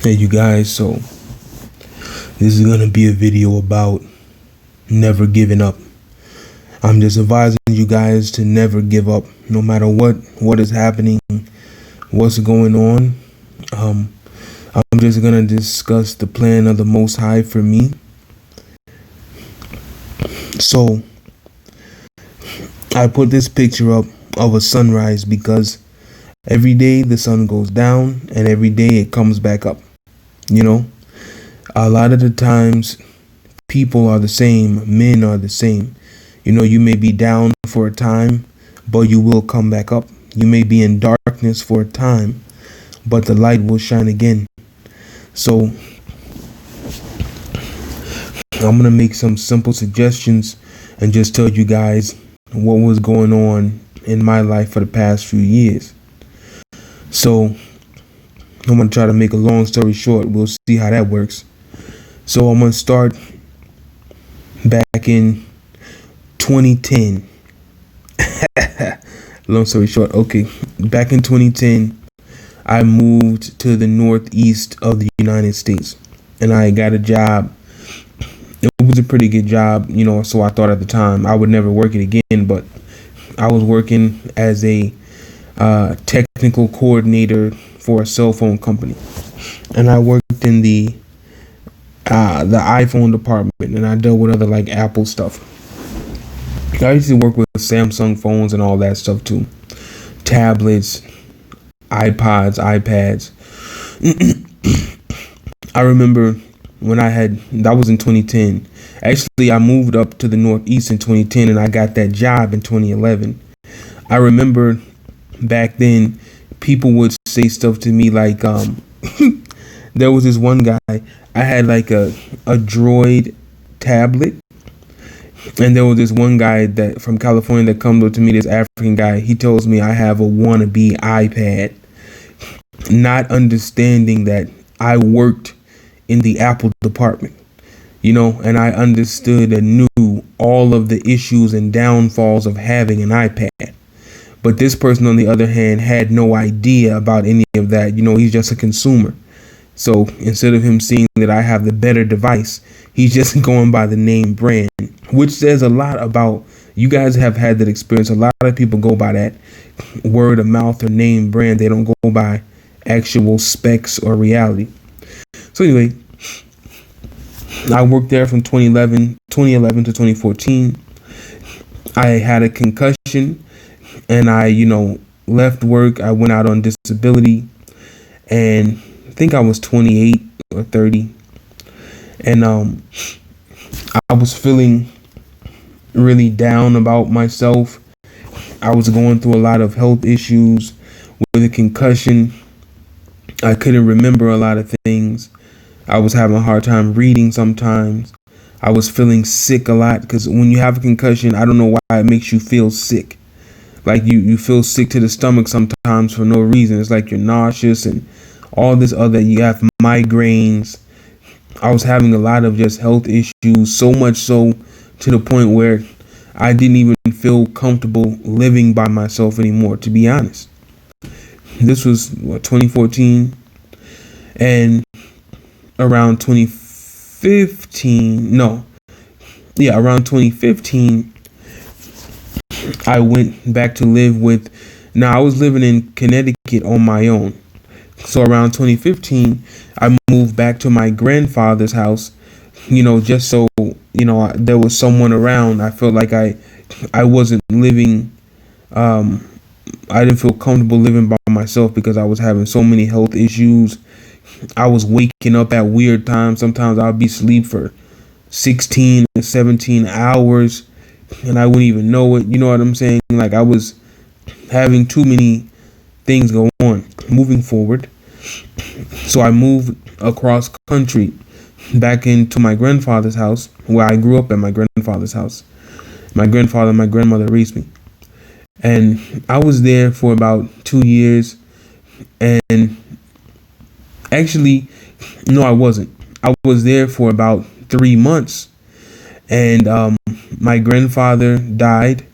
Hey you guys, so this is gonna be a video about never giving up. I'm just advising you guys to never give up, no matter what is happening, what's going on. Um, I'm just gonna discuss the plan of the Most High for me. So I put this picture up of a sunrise because every day the sun goes down and every day it comes back up. You know, a lot of the times people are the same, men are the same. You know, you may be down for a time, but you will come back up. You may be in darkness for a time, but the light will shine again. So I'm going to make some simple suggestions and just tell you guys what was going on in my life for the past few years. So I'm going to try to make a long story short. We'll see how that works. So I'm going to start back in 2010. Long story short. Okay. Back in 2010, I moved to the northeast of the United States and I got a job. It was a pretty good job, you know, so I thought at the time I would never work it again, but I was working as a technical coordinator for a cell phone company, and I worked in the iPhone department, and I dealt with other like Apple stuff. I used to work with Samsung phones and all that stuff too, tablets, iPods, iPads. I remember when that was in 2010. Actually, I moved up to the Northeast in 2010 and I got that job in 2011. I remember back then people would say stuff to me like, there was this one guy, I had like a Droid tablet. And there was this one guy that from California that comes up to me, this African guy. He tells me I have a wannabe iPad, not understanding that I worked in the Apple department, you know, and I understood and knew all of the issues and downfalls of having an iPad. But this person, on the other hand, had no idea about any of that. You know, he's just a consumer. So instead of him seeing that I have the better device, he's just going by the name brand, which says a lot about you guys have had that experience. A lot of people go by that word of mouth or name brand. They don't go by actual specs or reality. So anyway, I worked there from 2011 to 2014. I had a concussion and I, left work. I went out on disability and I think I was 28 or 30. And I was feeling really down about myself. I was going through a lot of health issues with a concussion. I couldn't remember a lot of things. I was having a hard time reading sometimes. I was feeling sick a lot because when you have a concussion, I don't know why it makes you feel sick. Like you feel sick to the stomach sometimes for no reason. It's like you're nauseous and all this other, you have migraines. I was having a lot of just health issues, so much so to the point where I didn't even feel comfortable living by myself anymore, to be honest. This was 2014, and around 2015, around 2015, I went back to live with, I was living in Connecticut on my own. So around 2015, I moved back to my grandfather's house, just so, there was someone around. I felt like I wasn't living, I didn't feel comfortable living by myself because I was having so many health issues. I was waking up at weird times. Sometimes I'd be asleep for 16 to 17 hours and I wouldn't even know it. You know what I'm saying? Like I was having too many things go on. Moving forward, so I moved across country back into my grandfather's house, where I grew up at my grandfather's house. My grandfather and my grandmother raised me, and I was there for about 2 years. And actually, no, I wasn't. I was there for about 3 months, and my grandfather died.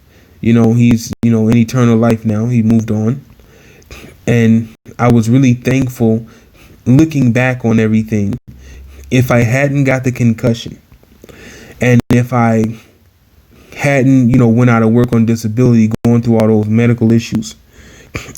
He's in eternal life now. He moved on. And I was really thankful looking back on everything, if I hadn't got the concussion, and if I hadn't, went out of work on disability, going through all those medical issues,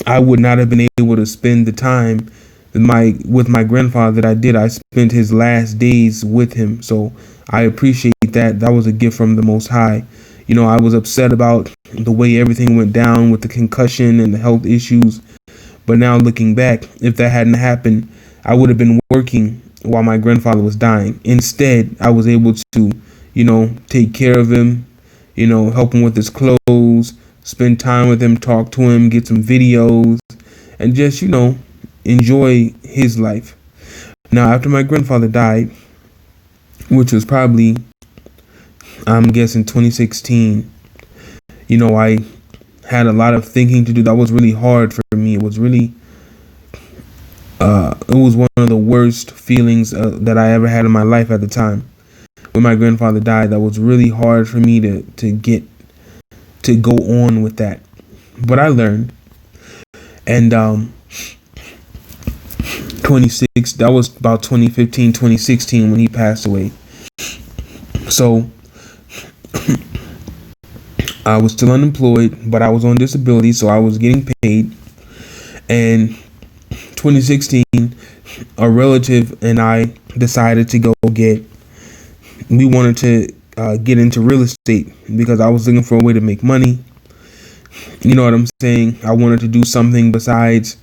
I would not have been able to spend the time with my grandfather that I did. I spent his last days with him, so I appreciate that. That was a gift from the Most High. I was upset about the way everything went down with the concussion and the health issues, but now looking back, if that hadn't happened, I would have been working while my grandfather was dying. Instead, I was able to, take care of him, help him with his clothes, spend time with him, talk to him, get some videos, and just, enjoy his life. Now, after my grandfather died, which was probably, I'm guessing 2016, I had a lot of thinking to do. That was really hard for me. It was really, it was one of the worst feelings that I ever had in my life at the time. When my grandfather died, that was really hard for me to go on with that. But I learned. And 26, that was about 2015, 2016 when he passed away. So I was still unemployed, but I was on disability, so I was getting paid. And 2016, a relative and I decided to we wanted to get into real estate because I was looking for a way to make money. You know what I'm saying? I wanted to do something besides,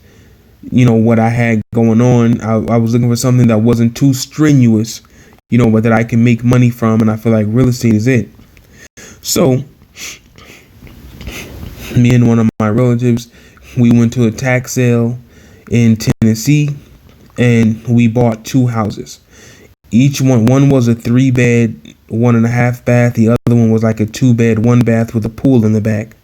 what I had going on. I was looking for something that wasn't too strenuous, but that I can make money from, and I feel like real estate is it. So, me and one of my relatives, we went to a tax sale in Tennessee, and we bought 2 houses. Each one was a 3-bed, 1.5 bath. The other one was like a 2-bed, 1 bath with a pool in the back.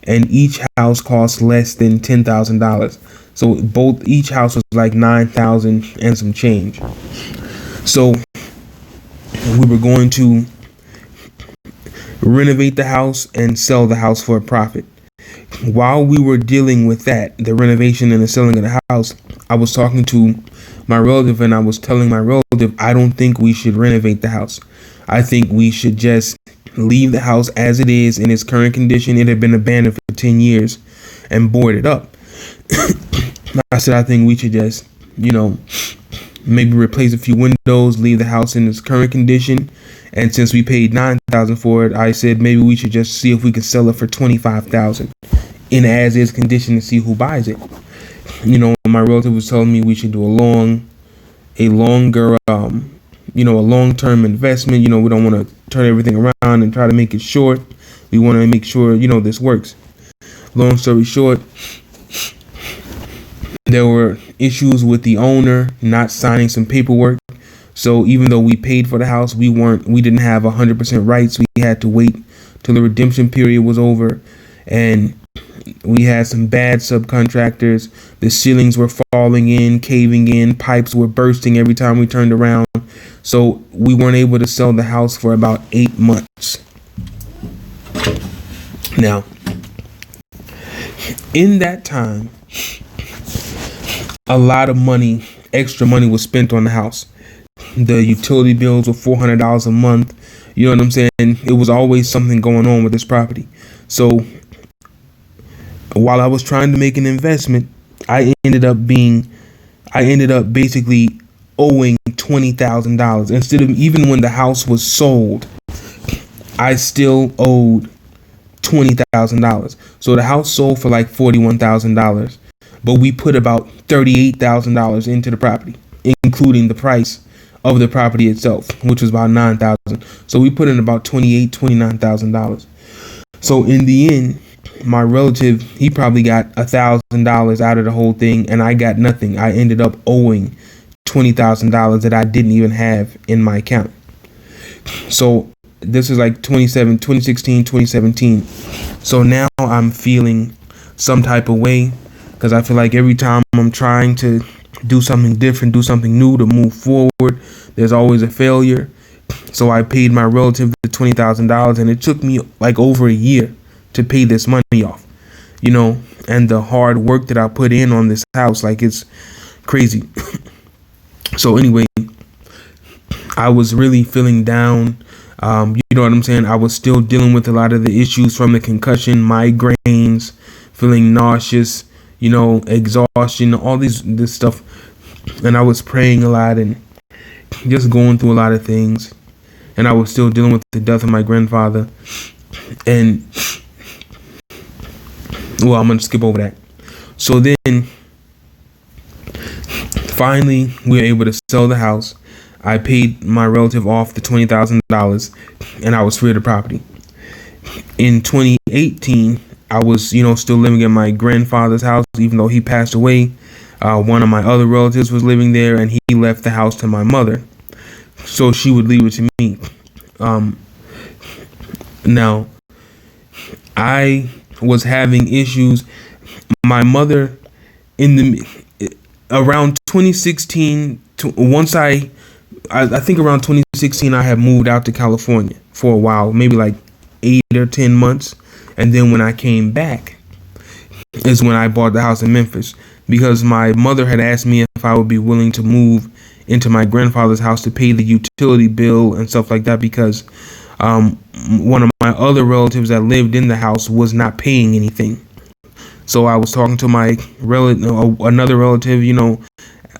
And each house cost less than $10,000. So each house was like $9,000 and some change. So we were going to renovate the house and sell the house for a profit. While we were dealing with that, the renovation and the selling of the house, I was talking to my relative and I was telling my relative, I don't think we should renovate the house. I think we should just leave the house as it is in its current condition. It had been abandoned for 10 years and boarded up. I said, I think we should just, maybe replace a few windows, leave the house in its current condition. And since we paid $9,000 for it, I said maybe we should just see if we could sell it for $25,000 in as is condition to see who buys it. My relative was telling me we should do a long-term investment. We don't want to turn everything around and try to make it short. We want to make sure, this works. Long story short, there were issues with the owner not signing some paperwork. So even though we paid for the house, we didn't have 100% rights. We had to wait till the redemption period was over. And we had some bad subcontractors. The ceilings were falling in, caving in, pipes were bursting every time we turned around. So we weren't able to sell the house for about 8 months. Now, in that time, a lot of money, extra money was spent on the house. The utility bills were $400 a month. You know what I'm saying? It was always something going on with this property. So while I was trying to make an investment, I ended up basically owing $20,000. Instead of, even when the house was sold, I still owed $20,000. So the house sold for like $41,000, but we put about $38,000 into the property, including the price of the property itself, which was about $9,000. So we put in about $29,000. So in the end, my relative, he probably got $1,000 out of the whole thing, and I got nothing. I ended up owing $20,000 that I didn't even have in my account. So this is like 2016, 2017. So now I'm feeling some type of way because I feel like every time I'm trying to do something different, do something new to move forward, there's always a failure. So I paid my relative the $20,000, and it took me like over a year to pay this money off, and the hard work that I put in on this house, like, it's crazy. So anyway, I was really feeling down. You know what I'm saying? I was still dealing with a lot of the issues from the concussion, migraines, feeling nauseous, exhaustion, all this stuff. And I was praying a lot and just going through a lot of things. And I was still dealing with the death of my grandfather. And, well, I'm going to skip over that. So then, finally, we were able to sell the house. I paid my relative off the $20,000 and I was free of the property. In 2018, I was, still living in my grandfather's house, even though he passed away. One of my other relatives was living there and he left the house to my mother. So she would leave it to me. Now, I was having issues. My mother, around 2016, I think around 2016, I had moved out to California for a while, maybe like 8 or 10 months. And then when I came back is when I bought the house in Memphis, because my mother had asked me if I would be willing to move into my grandfather's house to pay the utility bill and stuff like that, because one of my other relatives that lived in the house was not paying anything. So I was talking to my another relative,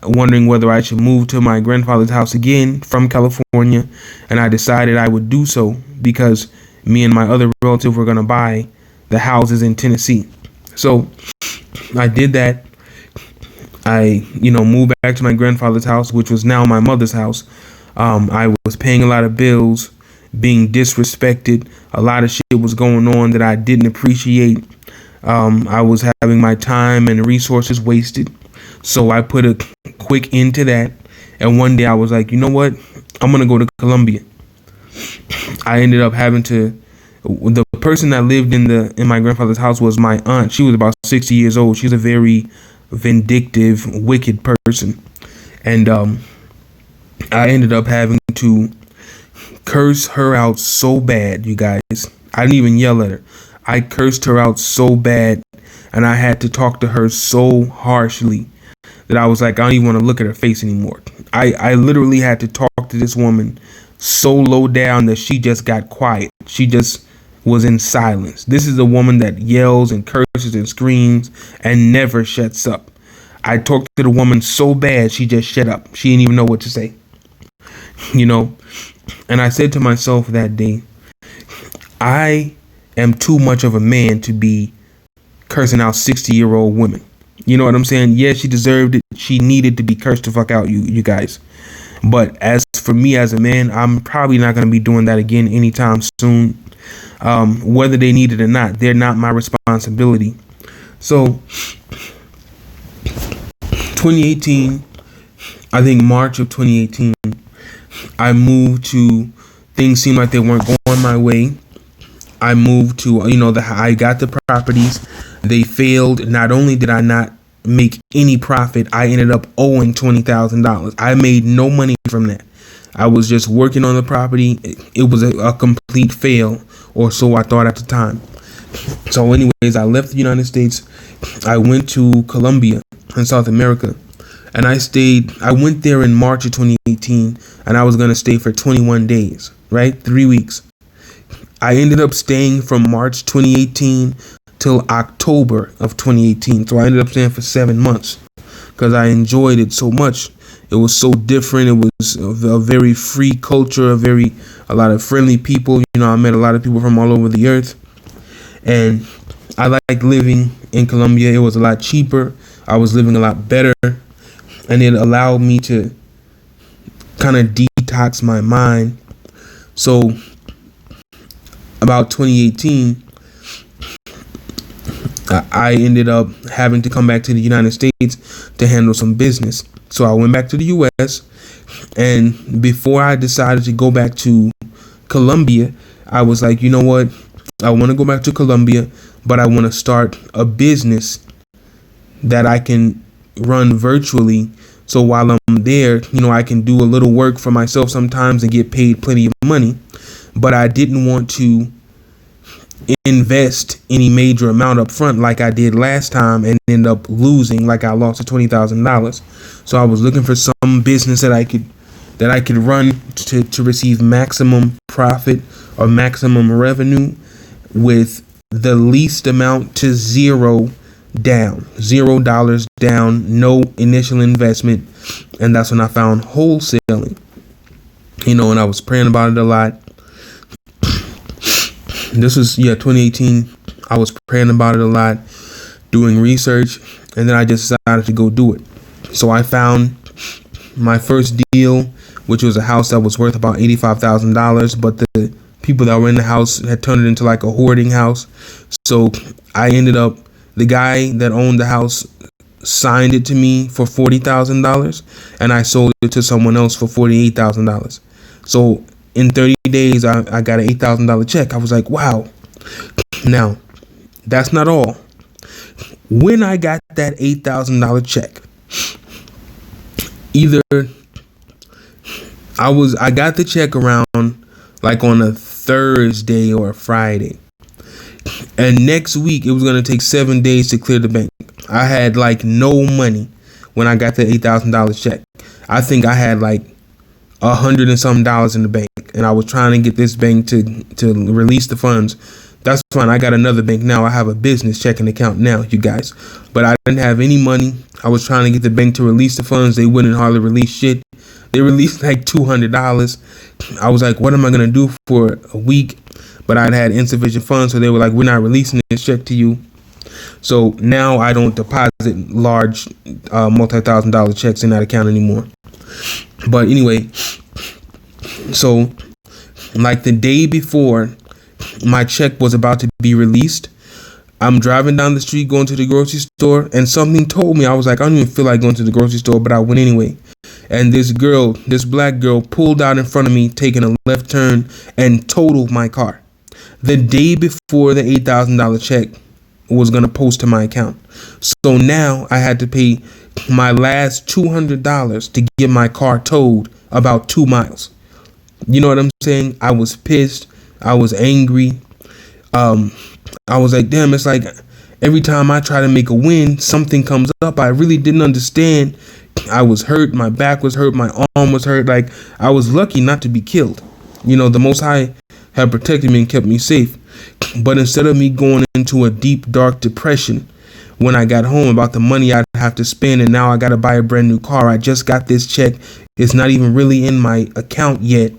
wondering whether I should move to my grandfather's house again from California. And I decided I would do so because me and my other relative were going to buy the houses in Tennessee. So I did that. I, moved back to my grandfather's house, which was now my mother's house. I was paying a lot of bills, being disrespected. A lot of shit was going on that I didn't appreciate. I was having my time and resources wasted. So I put a quick end to that. And one day I was like, you know what? I'm going to go to Colombia. I ended up having to, the person that lived in my grandfather's house was my aunt. She was about 60 years old. She's a very vindictive, wicked person. And I ended up having to curse her out so bad, you guys. I didn't even yell at her. I cursed her out so bad, and I had to talk to her so harshly that I was like, I don't even want to look at her face anymore. I literally had to talk to this woman so low down that she just got quiet. She just was in silence. This is a woman that yells and curses and screams and never shuts up. I talked to the woman so bad, she just shut up. She didn't even know what to say. And I said to myself that day, I am too much of a man to be cursing out 60-year-old women. You know what I'm saying? Yeah, she deserved it. She needed to be cursed the fuck out, you guys. But as for me as a man, I'm probably not going to be doing that again anytime soon. Whether they need it or not, they're not my responsibility. So 2018, I think March of 2018, I moved to, things seemed like they weren't going my way. I moved to, I got the properties. They failed. Not only did I not make any profit, I ended up owing $20,000. I made no money from that. I was just working on the property. It was a complete fail, or so I thought at the time. So anyways, I left the United States. I went to Colombia in South America, and I went there in March of 2018, and I was going to stay for 21 days, right? 3 weeks. I ended up staying from March 2018 till October of 2018. So I ended up staying for 7 months because I enjoyed it so much. It was so different. It was a very free culture, a lot of friendly people. I met a lot of people from all over the earth. And I liked living in Colombia. It was a lot cheaper. I was living a lot better. And it allowed me to kind of detox my mind. So about 2018, I ended up having to come back to the United States to handle some business. So I went back to the U.S. And before I decided to go back to Colombia, I was like, you know what? I want to go back to Colombia, but I want to start a business that I can run virtually. So while I'm there, I can do a little work for myself sometimes and get paid plenty of money. But I didn't want to invest any major amount up front like I did last time and end up losing, like I lost $20,000. So I was looking for some business that I could run to receive maximum profit or maximum revenue with the least amount to zero down, $0 down, no initial investment. And that's when I found wholesaling, and I was praying about it a lot. This was 2018. I was praying about it a lot, doing research, and then I just decided to go do it. So I found my first deal, which was a house that was worth about $85,000, but the people that were in the house had turned it into like a hoarding house. So the guy that owned the house signed it to me for $40,000, and I sold it to someone else for $48,000. So in 30 days, I got an $8,000 check. I was like, wow. Now, that's not all. When I got that $8,000 check, either I got the check around like on a Thursday or a Friday, and next week it was going to take 7 days to clear the bank. I had like no money when I got the $8,000 check. I think I had like $100 and some in the bank, and I was trying to get this bank to release the funds. That's fine. I got another bank now. I have a business checking account now, you guys. But I didn't have any money. I was trying to get the bank to release the funds. They wouldn't hardly release shit. They released like $200. I was like, what am I going to do for a week? But I'd had insufficient funds, so they were like, we're not releasing this check to you. So now I don't deposit large multi-$1,000 checks in that account anymore. But anyway, so like the day before my check was about to be released, I'm driving down the street going to the grocery store, and something told me, I was like, I don't even feel like going to the grocery store, but I went anyway. And this black girl pulled out in front of me, taking a left turn, and totaled my car. The day before the $8,000 check was going to post to my account. So now I had to pay my last $200 to get my car towed about 2 miles. You know what I'm saying? I was pissed. I was angry. I was like, damn, it's like every time I try to make a win, something comes up. I really didn't understand. I was hurt. My back was hurt. My arm was hurt. Like, I was lucky not to be killed. The Most High had protected me and kept me safe. But instead of me going into a deep, dark depression when I got home about the money I'd have to spend, and now I got to buy a brand new car. I just got this check. It's not even really in my account yet,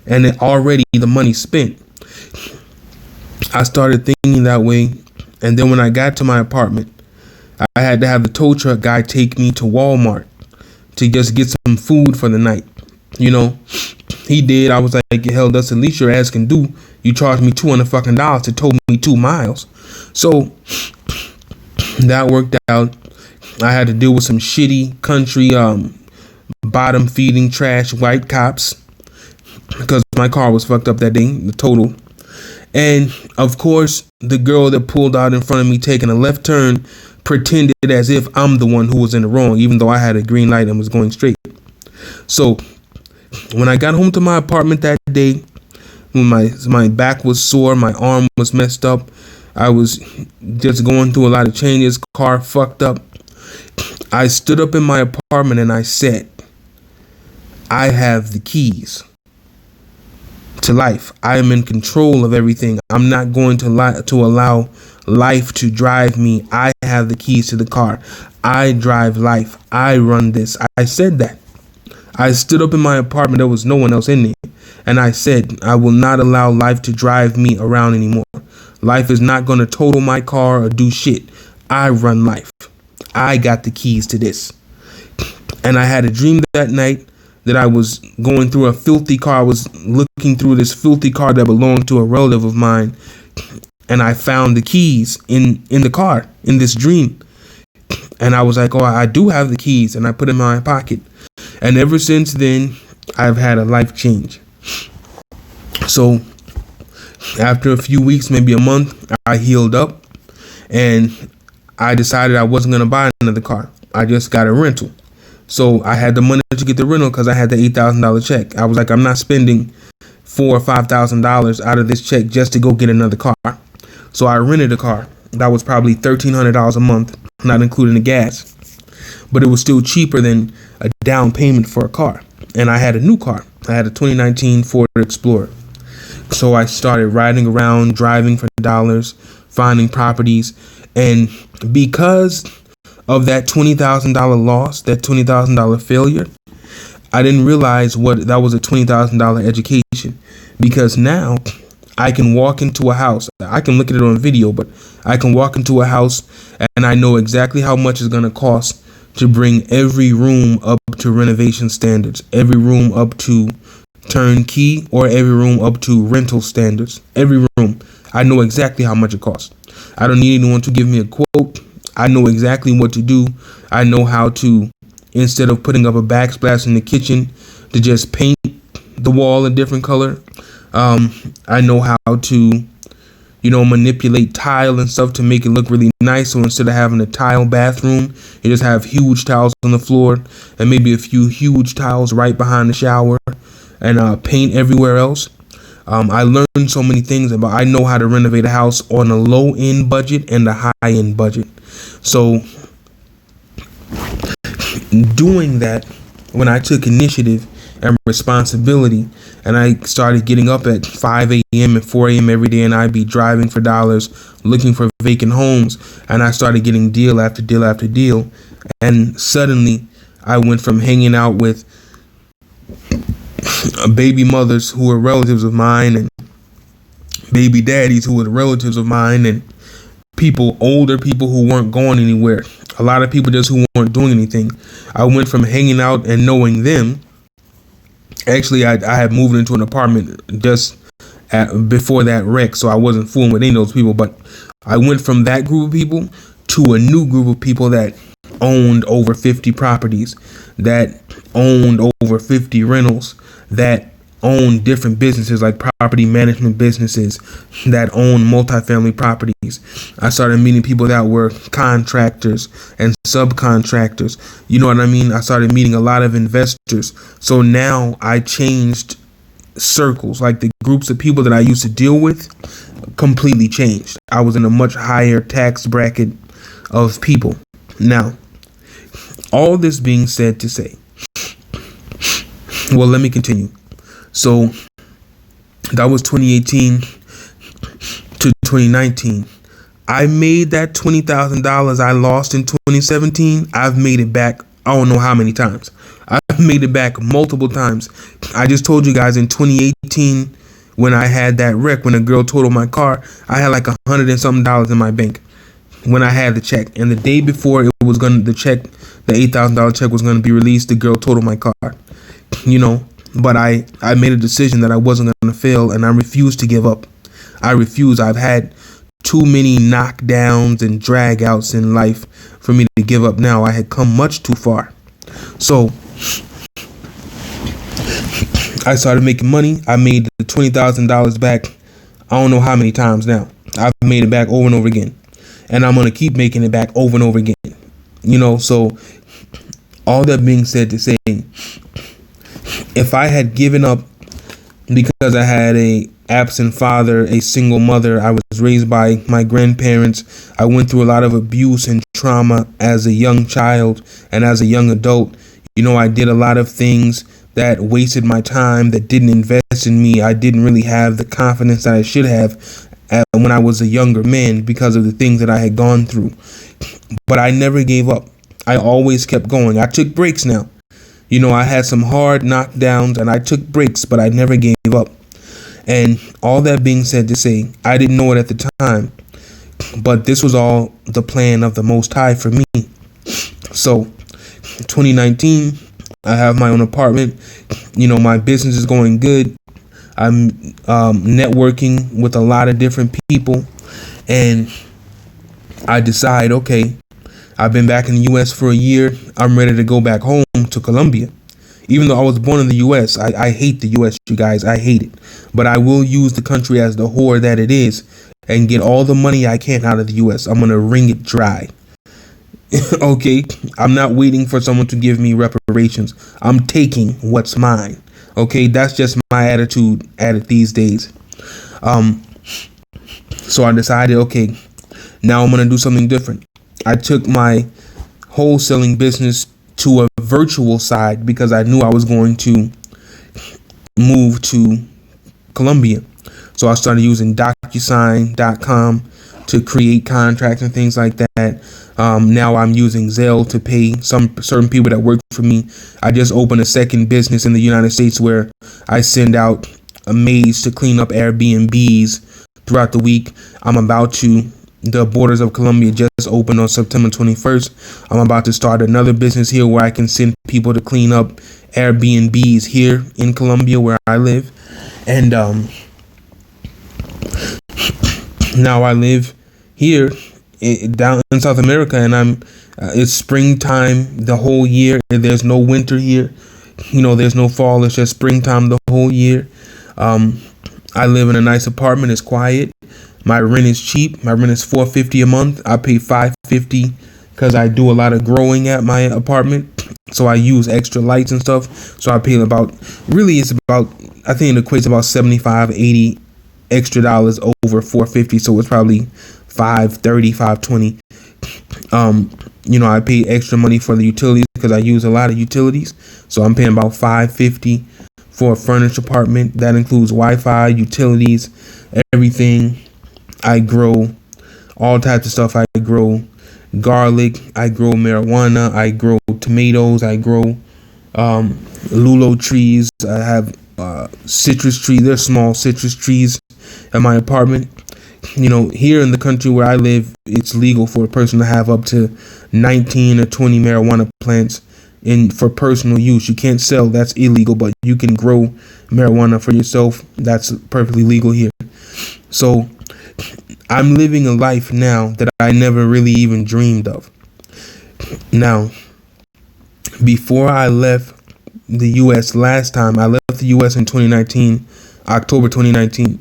and already the money's spent. I started thinking that way, and then when I got to my apartment, I had to have the tow truck guy take me to Walmart to just get some food for the night. He did. I was like, hell, that's the least your ass can do. You charged me $200 to tow me 2 miles. So that worked out. I had to deal with some shitty country bottom feeding trash white cops because my car was fucked up that day, the total. And of course, the girl that pulled out in front of me taking a left turn pretended as if I'm the one who was in the wrong, even though I had a green light and was going straight. So when I got home to my apartment that day, when my back was sore, my arm was messed up, I was just going through a lot of changes, car fucked up, I stood up in my apartment and I said, I have the keys to life. I am in control of everything. I'm not going to allow life to drive me. I have the keys to the car. I drive life. I run this. I said that. I stood up in my apartment. There was no one else in there. And I said, I will not allow life to drive me around anymore. Life is not going to total my car or do shit. I run life. I got the keys to this. And I had a dream that night that I was going through a filthy car. I was looking through this filthy car that belonged to a relative of mine. And I found the keys in the car in this dream. And I was like, oh, I do have the keys. And I put them in my pocket. And ever since then, I've had a life change. So after a few weeks, maybe a month, I healed up. And I decided I wasn't going to buy another car. I just got a rental. So I had the money to get the rental because I had the $8,000 check. I was like, I'm not spending $4,000 or $5,000 out of this check just to go get another car. So I rented a car. That was probably $1,300 a month, not including the gas. But it was still cheaper than a down payment for a car. And I had a new car. I had a 2019 Ford Explorer. So I started riding around, driving for dollars, finding properties. And because of that $20,000 loss, that $20,000 failure, I didn't realize what that was, a $20,000 education. Because now I can walk into a house. I can look at it on video, but I can walk into a house and I know exactly how much it's going to cost to bring every room up to renovation standards, every room up to turnkey, or every room up to rental standards. Every room, I know exactly how much it costs. I don't need anyone to give me a quote. I know exactly what to do. I know how to, instead of putting up a backsplash in the kitchen, to just paint the wall a different color. I know how to, manipulate tile and stuff to make it look really nice. So instead of having a tile bathroom, you just have huge tiles on the floor and maybe a few huge tiles right behind the shower, and paint everywhere else. I learned so many things about. I know how to renovate a house on a low end budget and a high end budget. So doing that, when I took initiative and responsibility, and I started getting up at 5 a.m. and 4 a.m. every day, and I'd be driving for dollars, looking for vacant homes, and I started getting deal after deal after deal, and suddenly I went from hanging out with baby mothers who were relatives of mine, and baby daddies who were relatives of mine, and older people who weren't going anywhere, a lot of people just who weren't doing anything. I went from hanging out and knowing them. Actually, I had moved into an apartment just before that wreck, so I wasn't fooling with any of those people. But I went from that group of people to a new group of people that owned over 50 properties, that owned over 50 rentals, that owned different businesses like property management businesses, that owned multifamily properties. I started meeting people that were contractors and subcontractors. You know what I mean? I started meeting a lot of investors. So now I changed circles. Like the groups of people that I used to deal with completely changed. I was in a much higher tax bracket of people. Now, all this being said to say, well, let me continue. So that was 2018 to 2019. I made that $20,000 I lost in 2017. I've made it back. I don't know how many times. I've made it back multiple times. I just told you guys in 2018, when I had that wreck, when a girl totaled my car, I had like $100 and something in my bank when I had the check. And the day before the $8,000 check was going to be released, the girl totaled my car. But I made a decision that I wasn't going to fail, and I refused to give up. I refuse. I've had too many knockdowns and drag outs in life for me to give up now. I had come much too far. So I started making money. I made the $20,000 back. I don't know how many times now. I've made it back over and over again. And I'm going to keep making it back over and over again. So all that being said to say, if I had given up because I had a absent father, a single mother, I was raised by my grandparents, I went through a lot of abuse and trauma as a young child and as a young adult. I did a lot of things that wasted my time, that didn't invest in me. I didn't really have the confidence that I should have when I was a younger man because of the things that I had gone through. But I never gave up. I always kept going. I took breaks now. I had some hard knockdowns and I took breaks, but I never gave up. And all that being said to say, I didn't know it at the time, but this was all the plan of the Most High for me. So 2019, I have my own apartment. My business is going good. I'm networking with a lot of different people, and I decide, okay, I've been back in the U.S. for a year. I'm ready to go back home to Colombia. Even though I was born in the U.S., I hate the U.S., you guys. I hate it. But I will use the country as the whore that it is and get all the money I can out of the U.S. I'm going to wring it dry. Okay? I'm not waiting for someone to give me reparations. I'm taking what's mine. Okay? That's just my attitude at it these days. So I decided, okay, now I'm going to do something different. I took my wholesaling business to a virtual side because I knew I was going to move to Colombia. So I started using DocuSign.com to create contracts and things like that. Now I'm using Zelle to pay some certain people that work for me. I just opened a second business in the United States where I send out maids to clean up Airbnbs throughout the week. The borders of Colombia just opened on September 21st. I'm about to start another business here where I can send people to clean up Airbnbs here in Colombia where I live. And now I live here down in South America, and it's springtime the whole year. There's no winter here. There's no fall. It's just springtime the whole year. I live in a nice apartment. It's quiet. My rent is cheap. My rent is $450 a month. I pay $550 because I do a lot of growing at my apartment. So I use extra lights and stuff. So I pay I think it equates about 75, 80 extra dollars over $450. So it's probably $530, $520. I pay extra money for the utilities because I use a lot of utilities. So I'm paying about $550 for a furnished apartment. That includes Wi-Fi, utilities, everything. I grow all types of stuff. I grow garlic. I grow marijuana. I grow tomatoes. I grow lulo trees. I have citrus trees. There's small citrus trees in my apartment. Here in the country where I live, it's legal for a person to have up to 19 or 20 marijuana plants for personal use. You can't sell. That's illegal, but you can grow marijuana for yourself. That's perfectly legal here. So I'm living a life now that I never really even dreamed of. Now, before I left the U.S. last time, I left the U.S. in October 2019.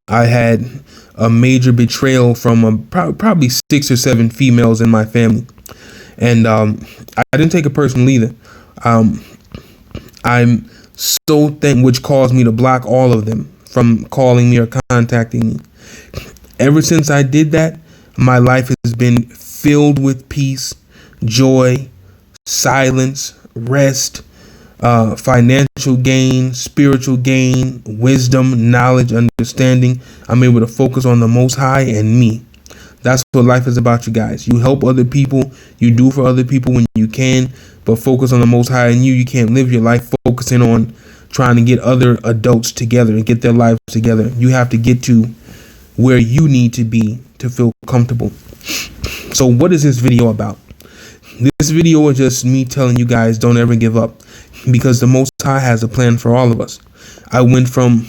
I had a major betrayal from probably 6 or 7 females in my family. And I didn't take it personally either. I'm so thankful, which caused me to block all of them from calling me or contacting me. Ever since I did that, my life has been filled with peace, joy, silence, rest, financial gain, spiritual gain, wisdom, knowledge, understanding. I'm able to focus on the Most High and me. That's what life is about, you guys. You help other people. You do for other people when you can, but focus on the Most High and you. You can't live your life focusing on trying to get other adults together and get their lives together. You have to get to where you need to be to feel comfortable. So what is this video about? This video is just me telling you guys, don't ever give up, because the Most High has a plan for all of us. I went from,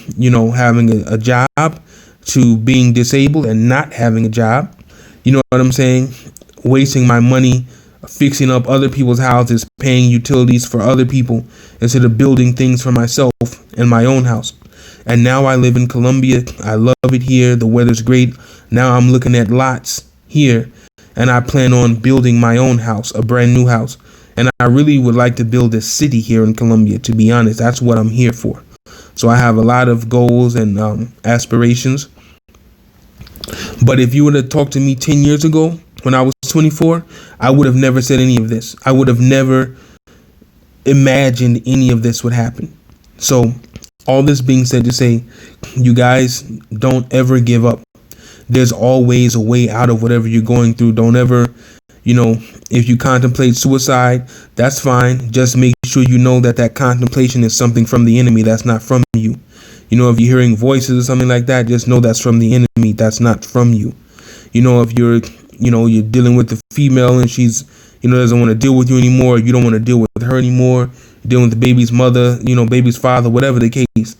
having a job to being disabled and not having a job. You know what I'm saying? Wasting my money, fixing up other people's houses, paying utilities for other people instead of building things for myself in my own house. And now I live in Colombia. I love it here. The weather's great. Now I'm looking at lots here, and I plan on building my own house, a brand new house. And I really would like to build a city here in Colombia, to be honest. That's what I'm here for. So I have a lot of goals and aspirations. But if you would have talked to me 10 years ago when I was 24, I would have never said any of this. I would have never imagined any of this would happen. So all this being said to say, you guys, don't ever give up. There's always a way out of whatever you're going through. Don't ever, if you contemplate suicide, that's fine. Just make sure you know that contemplation is something from the enemy. That's not from you. If you're hearing voices or something like that, just know that's from the enemy. That's not from you. If you're dealing with the female and she's, doesn't want to deal with you anymore. You don't want to deal with her anymore. You're dealing with the baby's mother, baby's father, whatever the case.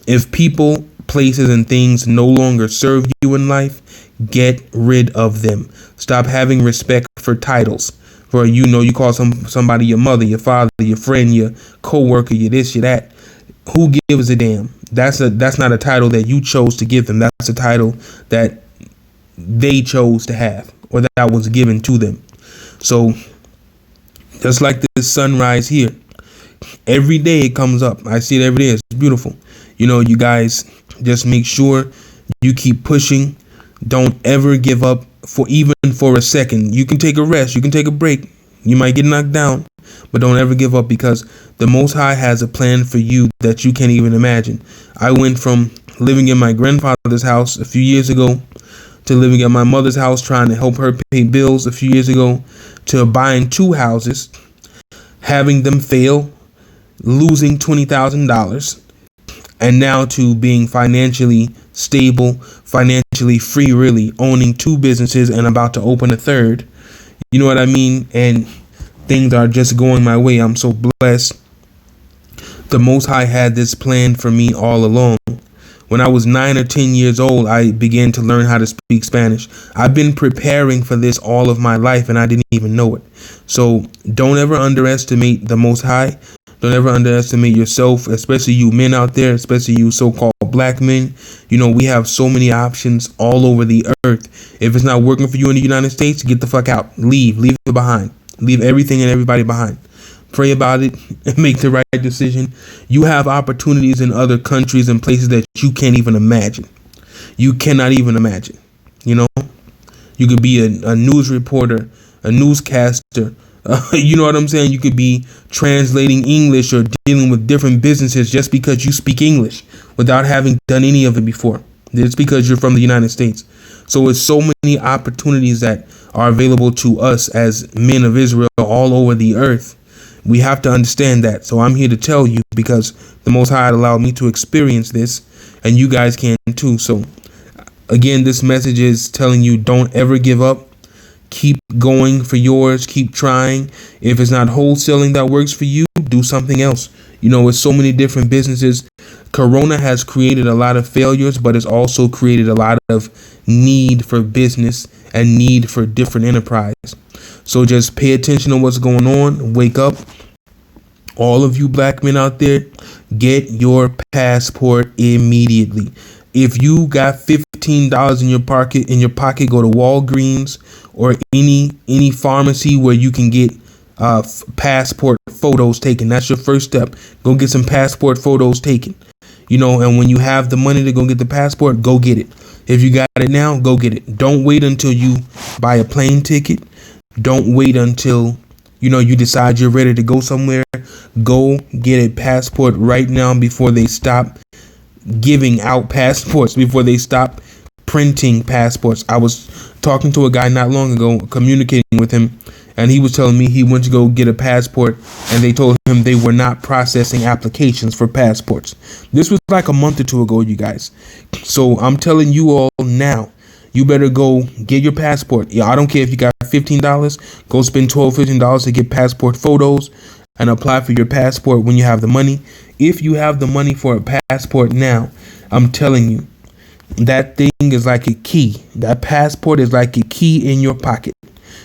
If people, places, and things no longer serve you in life, get rid of them. Stop having respect for titles. For you call somebody your mother, your father, your friend, your co-worker, your this, your that. Who gives a damn? That's not a title that you chose to give them. That's a title that they chose to have, or that was given to them. So just like this sunrise here, every day it comes up. I see it every day. It's beautiful. You guys just make sure You keep pushing. Don't ever give up for even for a second. You can take a rest. You can take a break. You might get knocked down, but don't ever give up, because the Most High has a plan for you that you can't even imagine. I went from living in my grandfather's house a few years ago to living at my mother's house trying to help her pay bills a few years ago, to buying 2 houses, having them fail, losing $20,000, and now to being financially stable, financially free, really owning 2 businesses and about to open a third. You know what I mean? And things are just going my way. I'm so blessed. The Most High had this plan for me all along. When I was 9 or 10 years old, I began to learn how to speak Spanish. I've been preparing for this all of my life, and I didn't even know it. So don't ever underestimate the Most High. Don't ever underestimate yourself, especially you men out there, especially you so-called black men. You know, we have so many options all over the earth. If it's not working for you in the United States, get the fuck out. Leave it behind. Leave everything and everybody behind. Pray about it and make the right decision. You have opportunities in other countries and places that you can't even imagine. You cannot even imagine. You know, you could be a news reporter, a newscaster. You know what I'm saying? You could be translating English or dealing with different businesses just because you speak English without having done any of it before. It's because you're from the United States. So it's so many opportunities that are available to us as men of Israel all over the earth. We have to understand that. So I'm here to tell you, because the Most High allowed me to experience this, and you guys can too. So again, this message is telling you, don't ever give up. Keep going for yours. Keep trying. If it's not wholesaling that works for you, do something else. You know, it's so many different businesses. Corona has created a lot of failures, but it's also created a lot of need for business and need for different enterprise. So just pay attention to what's going on. Wake up. All of you black men out there, get your passport immediately. If you got $15 in your pocket, go to Walgreens or any pharmacy where you can get passport photos taken. That's your first step. Go get some passport photos taken. You know, and when you have the money to go get the passport, go get it. If you got it now, go get it. Don't wait until you buy a plane ticket. Don't wait until, you decide you're ready to go somewhere. Go get a passport right now before they stop giving out passports, before they stop printing passports. I was talking to a guy not long ago, communicating with him, and he was telling me he went to go get a passport and they told him they were not processing applications for passports. This was like a month or 2 ago, you guys. So I'm telling you all now, you better go get your passport. I don't care if you got $15, go spend $12, $15 to get passport photos and apply for your passport when you have the money. If you have the money for a passport now, I'm telling you, that thing is like a key. That passport is like a key in your pocket.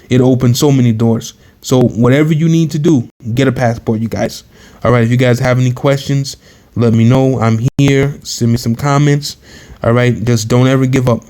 It opens so many doors. So whatever you need to do, get a passport, you guys. All right. If you guys have any questions, let me know. I'm here. Send me some comments. All right. Just don't ever give up.